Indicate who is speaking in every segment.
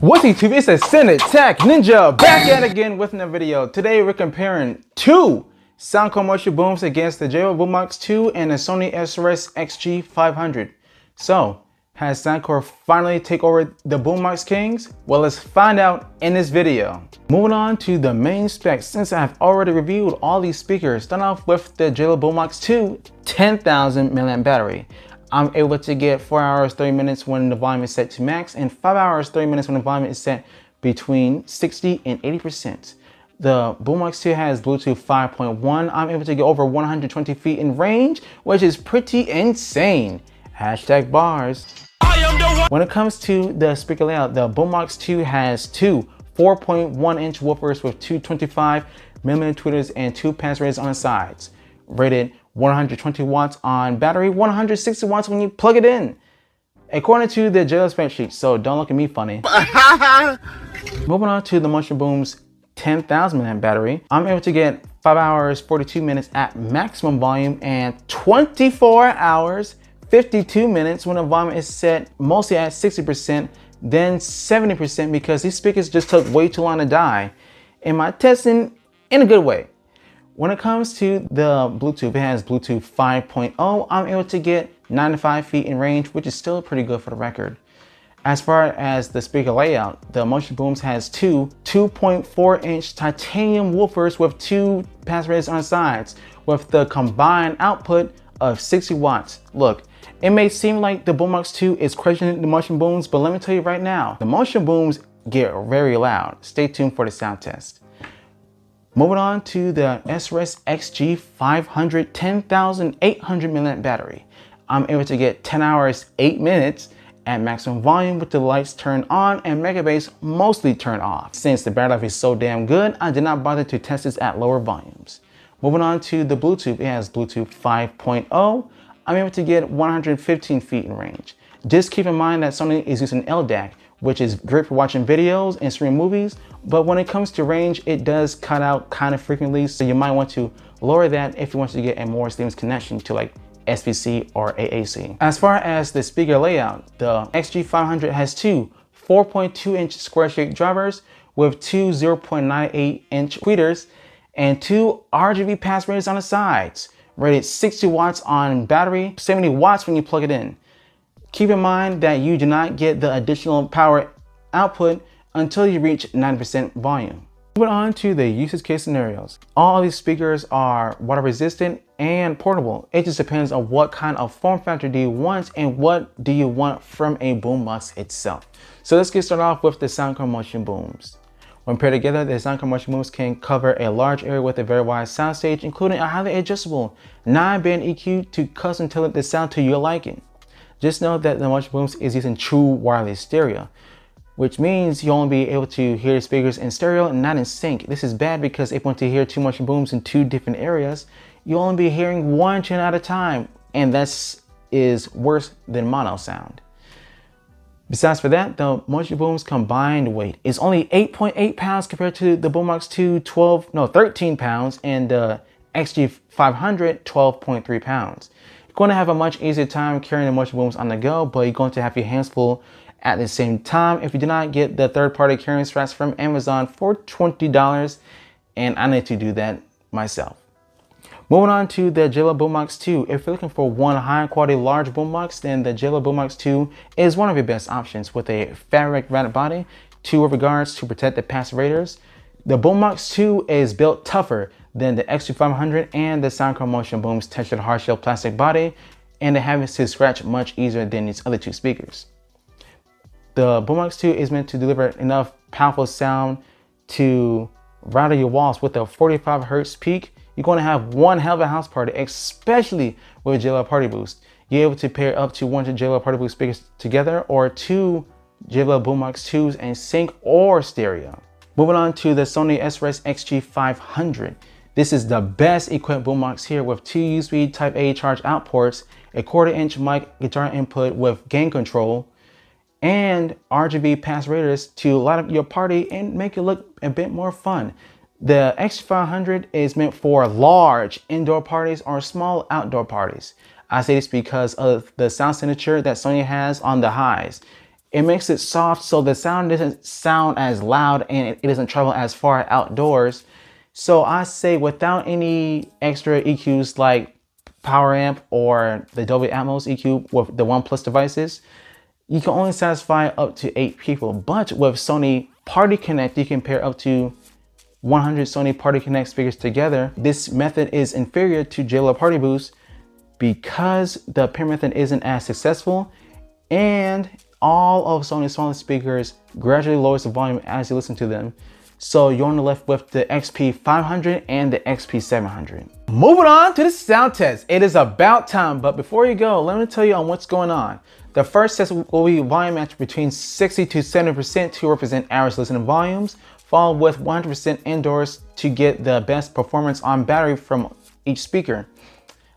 Speaker 1: What's YouTube? It's a Senate Tech Ninja back at it again with another video. Today we're comparing two Soundcore Motion Booms against the JBL Boombox 2 and the Sony SRS-XG500. So, has Soundcore finally take over the Boombox Kings? Well, let's find out in this video. Moving on to the main specs, since I've already reviewed all these speakers, start off with the JBL Boombox 2 10,000 mAh battery. I'm able to get 4 hours 30 minutes when the volume is set to max and 5 hours 30 minutes when the volume is set between 60 and 80%. The Boombox 2 has Bluetooth 5.1. I'm able to get over 120 feet in range, which is pretty insane. Hashtag bars. When it comes to the speaker layout, the Boombox 2 has two 4.1-inch woofers with two 25mm tweeters and two pass rails on the sides. Rated 120 watts on battery, 160 watts when you plug it in, according to the JBL spreadsheet, so don't look at me funny. Moving on to the Motion Boom's 10,000 mAh battery, I'm able to get 5 hours 42 minutes at maximum volume and 24 hours 52 minutes when the volume is set mostly at 60%, then 70% because these speakers just took way too long to die. In my testing, in a good way. When it comes to the Bluetooth, it has Bluetooth 5.0. I'm able to get 95 feet in range, which is still pretty good for the record. As far as the speaker layout, the Motion Booms has two 2.4-inch titanium woofers with two pass rails on the sides, with the combined output of 60 watts. Look, it may seem like the Boombox 2 is crushing the Motion Booms, but let me tell you right now, the Motion Booms get very loud. Stay tuned for the sound test. Moving on to the SRS-XG500 10,800 mAh battery. I'm able to get 10 hours 8 minutes at maximum volume with the lights turned on and mega bass mostly turned off. Since the battery life is so damn good, I did not bother to test this at lower volumes. Moving on to the Bluetooth, it has Bluetooth 5.0. I'm able to get 115 feet in range. Just keep in mind that Sony is using LDAC, which is great for watching videos and streaming movies, but when it comes to range, it does cut out kind of frequently, so you might want to lower that if you want to get a more seamless connection to like SBC or AAC. As far as the speaker layout, the XG500 has two 4.2-inch square-shaped drivers with two 0.98-inch tweeters and two RGB pass rails on the sides, rated 60 watts on battery, 70 watts when you plug it in. Keep in mind that you do not get the additional power output until you reach 90% volume. Moving on to the usage case scenarios. All these speakers are water resistant and portable. It just depends on what kind of form factor do you want and what do you want from a boombox itself. So let's get started off with the Soundcore Motion Booms. When paired together, the Soundcore Motion Booms can cover a large area with a very wide soundstage, including a highly adjustable 9-band EQ to custom tailor the sound to your liking. Just know that the Motion Booms is using true wireless stereo, which means you'll only be able to hear the speakers in stereo and not in sync. This is bad because if you want to hear two Motion Booms in two different areas, you'll only be hearing one channel at a time, and that is worse than mono sound. Besides for that, the Motion Boom's combined weight is only 8.8 pounds compared to the Boombox 2 13 pounds and the XG500 12.3 pounds. You're going to have a much easier time carrying the Motion Booms on the go, but you're going to have your hands full at the same time if you do not get the third-party carrying straps from Amazon for $20, and I need to do that myself. Moving on to the JBL Boombox 2. If you're looking for one high-quality large boombox, then the JBL Boombox 2 is one of your best options with a fabric-wrapped body, two rubber guards to protect the passive radiators. The Boombox 2 is built tougher than the XG500 and the Soundcore Motion Boom's textured hard-shell plastic body, and it happens to scratch much easier than these other two speakers. The Boombox 2 is meant to deliver enough powerful sound to rattle your walls with a 45 Hz peak. You're going to have one hell of a house party, especially with JBL Party Boost. You're able to pair up to 100 JBL Party Boost speakers together or two JBL Boombox 2s in sync or stereo. Moving on to the Sony SRS-XG500. This is the best equipped boombox here with two USB Type A charge out ports, a 1/4-inch mic guitar input with gain control, and RGB pass radiators to light up your party and make it look a bit more fun. The X500 is meant for large indoor parties or small outdoor parties. I say this because of the sound signature that Sony has on the highs. It makes it soft so the sound doesn't sound as loud and it doesn't travel as far outdoors. So I say without any extra EQs like power amp or the Dolby Atmos EQ with the OnePlus devices, you can only satisfy up to 8 people. But with Sony Party Connect, you can pair up to 100 Sony Party Connect speakers together. This method is inferior to JBL Party Boost because the pair method isn't as successful, and all of Sony's smaller speakers gradually lowers the volume as you listen to them. So you're only left with the XP500 and the XP700. Moving on to the sound test. It is about time, but before you go, let me tell you on what's going on. The first test will be volume match between 60 to 70% to represent average listening volumes, followed with 100% indoors to get the best performance on battery from each speaker.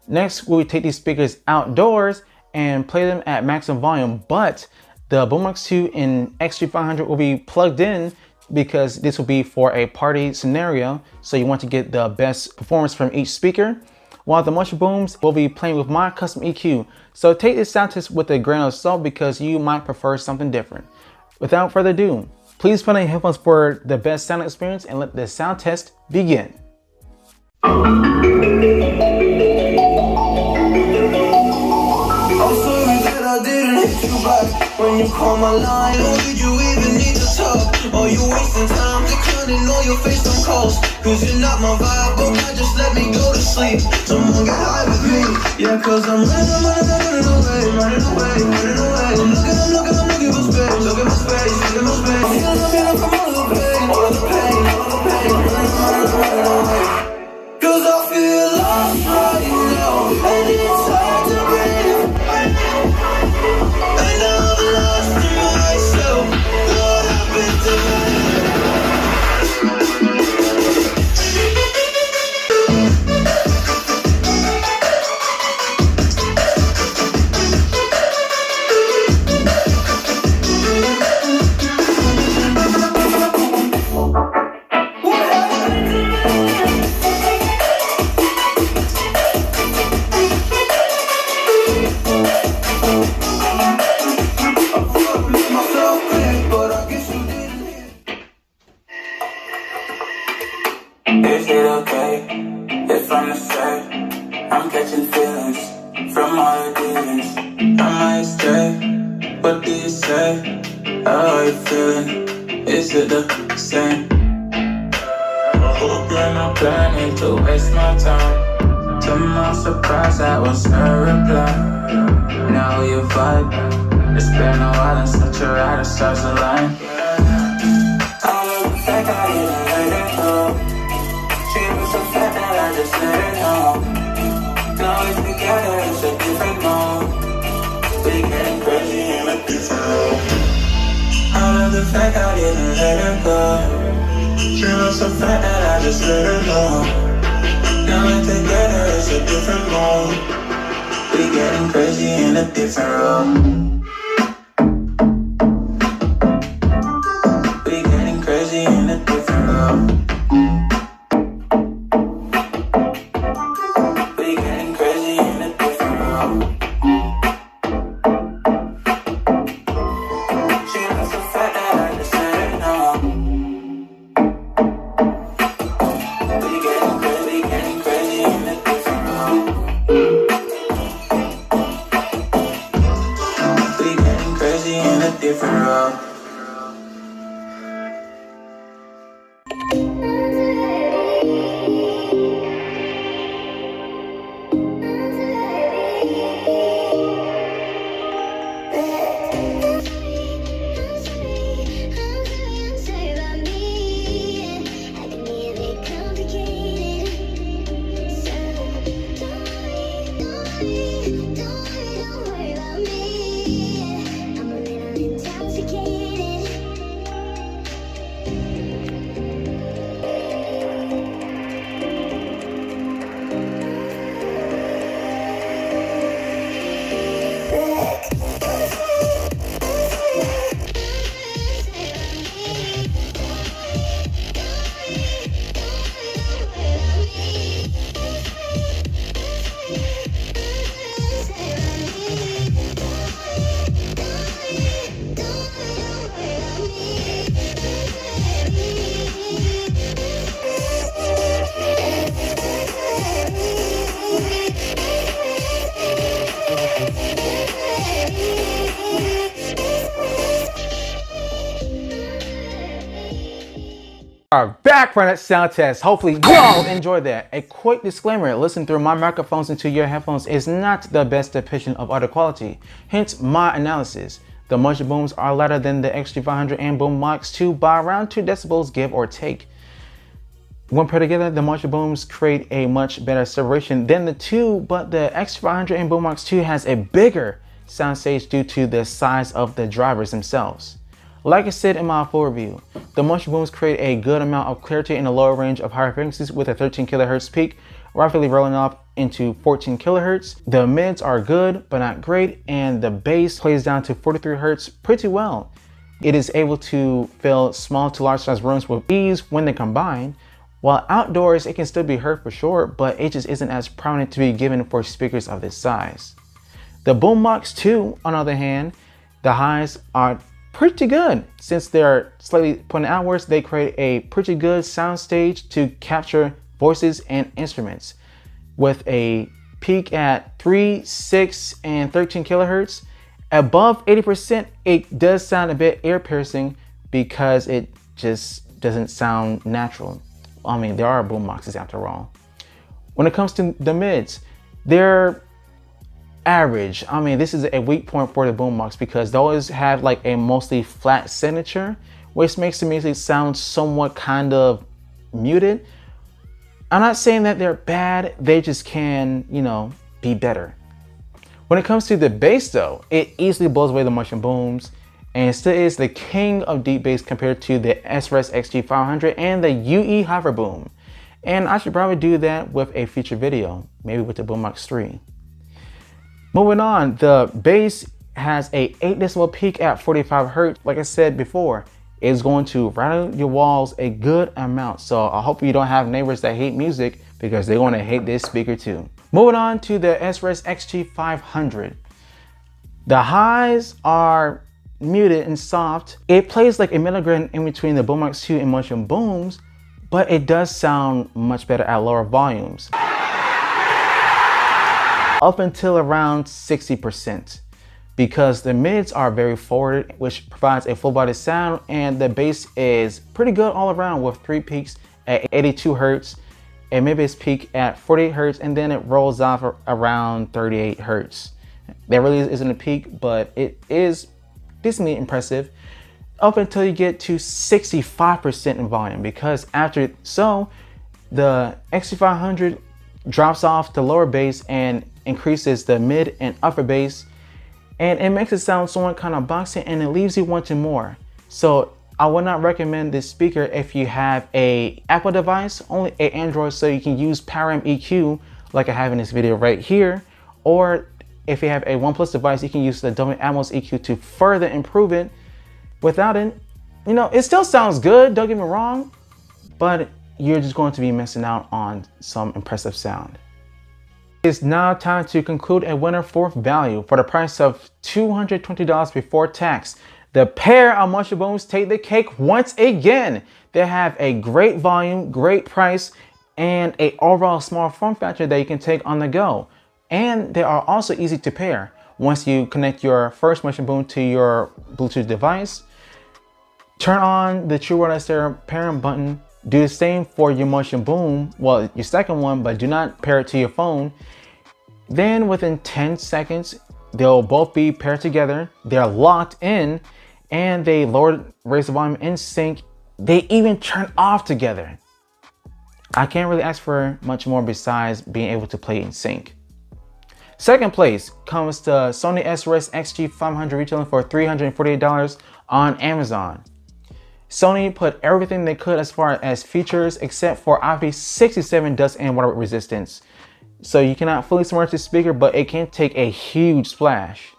Speaker 1: Next, we take these speakers outdoors and play them at maximum volume, but the Boombox 2 and XG500 will be plugged in because this will be for a party scenario, so you want to get the best performance from each speaker, while the Motion Booms will be playing with my custom EQ. So take this sound test with a grain of salt because you might prefer something different. Without further ado, please put on your headphones for the best sound experience and let the sound test begin.
Speaker 2: When you call my line, or did you even need to talk? Or you wasting time declining all your FaceTime calls? Cause you're not my vibe, but now just let me go to sleep. Someone get high with me. Yeah, cause I'm running away. I'm looking for space, looking for space. I'm feeling from all the pain, running away. Cause I feel lost right now, and it's hard to breathe. And I'm lost to myself. What happened to me?
Speaker 3: Is it okay if I'm the same? I'm catching feelings from all the demons. I might stray, what do you say? How are you feeling? Is it the same? I hope you're not planning to waste my time. To my surprise, that was her reply. Now you vibe. It's been a while and such a ride, the stars align. I look like I didn't let it go. She was so fat that I just let her know. Now we're together, it's a different mode. We getting crazy in a different role. I love the fact I didn't let her go. She was so fat that I just let her know. Now we're together, it's a different mode. We getting crazy in a different role. We getting crazy in a different role.
Speaker 1: Are back for that sound test. Hopefully y'all enjoyed that. A quick disclaimer, listening through my microphones into your headphones is not the best depiction of audio quality, hence my analysis. The Motion Booms are louder than the XG500 and Boombox 2 by around 2 decibels give or take. When paired together, the Motion Booms create a much better separation than the two, but the XG500 and Boombox 2 has a bigger soundstage due to the size of the drivers themselves. Like I said in my full review, the Motion Booms create a good amount of clarity in the lower range of higher frequencies with a 13 kHz peak, rapidly rolling off into 14 kHz. The mids are good, but not great, and the bass plays down to 43 Hz pretty well. It is able to fill small to large size rooms with ease when they combine. While outdoors, it can still be heard for sure, but it just isn't as prominent to be given for speakers of this size. The Boombox 2, on the other hand, the highs are pretty good. Since they're slightly pointed outwards, they create a pretty good sound stage to capture voices and instruments. With a peak at 3, 6, and 13 kHz, above 80%, it does sound a bit ear-piercing because it just doesn't sound natural. I mean, there are boomboxes after all. When it comes to the mids, they're average. I mean, this is a weak point for the boombox because they always have like a mostly flat signature, which makes the music sound somewhat kind of muted. I'm not saying that they're bad, they just can, you know, be better. When it comes to the bass though, it easily blows away the Motion Booms and still is the king of deep bass compared to the SRS-XG500 and the UE Hyper Boom. And I should probably do that with a future video, maybe with the Boombox 3. Moving on, the bass has a 8 decibel peak at 45 Hz. Like I said before, it's going to rattle your walls a good amount. So I hope you don't have neighbors that hate music because they're going to hate this speaker too. Moving on to the SRS-XG500. The highs are muted and soft. It plays like a middle ground in between the Boombox 2 and Motion Booms, but it does sound much better at lower volumes, up until around 60%, because the mids are very forwarded, which provides a full body sound, and the bass is pretty good all around with 3 peaks at 82 Hz, a mid bass peak at 48 Hz, and then it rolls off around 38 Hz. That really isn't a peak, but it is decently impressive up until you get to 65% in volume, because after so the XG500 drops off the lower bass and increases the mid and upper bass, and it makes it sound somewhat kind of boxy, and it leaves you wanting more. So I would not recommend this speaker if you have a Apple device, only a Android, so you can use Power EQ like I have in this video right here, or if you have a OnePlus device, you can use the Dolby Atmos EQ to further improve it. Without it, you know, it still sounds good, don't get me wrong, but you're just going to be missing out on some impressive sound. It's now time to conclude a winner for value. For the price of $220 before tax, the pair of Motion Booms take the cake once again. They have a great volume, great price, and a overall small form factor that you can take on the go. And they are also easy to pair. Once you connect your first Motion Boom to your Bluetooth device, turn on the True Wireless Stereo pairing button. Do the same for your Motion Boom, well, your second one, but do not pair it to your phone. Then within 10 seconds, they'll both be paired together. They're locked in, and they raise the volume in sync. They even turn off together. I can't really ask for much more besides being able to play in sync. Second place comes to Sony SRS-XG500, retailing for $348 on Amazon. Sony put everything they could as far as features, except for IP67 dust and water resistance. So you cannot fully submerge this speaker, but it can take a huge splash.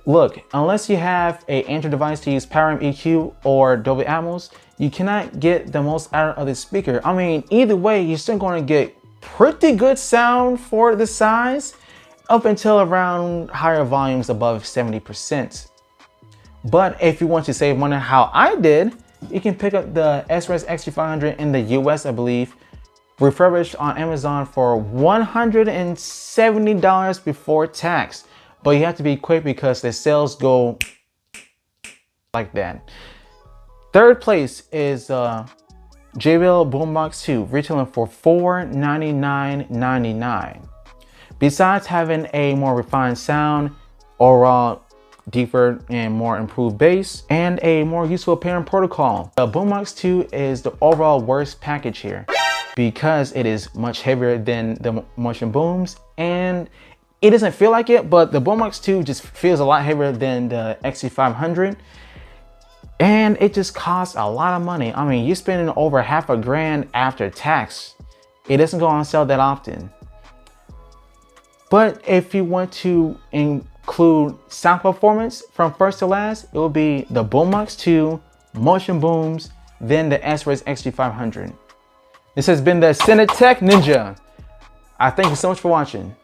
Speaker 1: Look, unless you have an Android device to use Power EQ or Dolby Atmos, you cannot get the most out of this speaker. I mean, either way, you're still going to get pretty good sound for the size, up until around higher volumes above 70%. But if you want to save money how I did, you can pick up the SRS-XG500 in the US, I believe, refurbished on Amazon for $170 before tax. But you have to be quick because the sales go like that. Third place is JBL Boombox 2, retailing for $499.99. Besides having a more refined sound, overall deeper and more improved bass, and a more useful pairing protocol, the Boombox 2 is the overall worst package here because it is much heavier than the Motion Booms, and it doesn't feel like it, but the Boombox 2 just feels a lot heavier than the XG500, and it just costs a lot of money. I mean, you're spending over half a grand after tax. It doesn't go on sale that often. But if you want to include sound performance from first to last, it will be the Boombox 2, Motion Booms, then the SRS-XG500. This has been the Cinetech Ninja. I thank you so much for watching.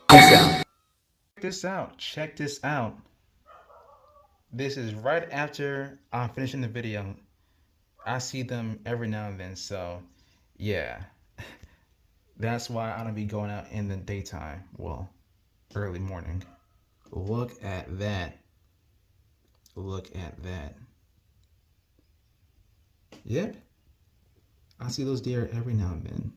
Speaker 1: Peace out. Check this out. This is right after I'm finishing the video. I see them every now and then, so yeah. That's why I don't be going out in the daytime. Well, early morning. Look at that. Look at that. Yep. I see those deer every now and then.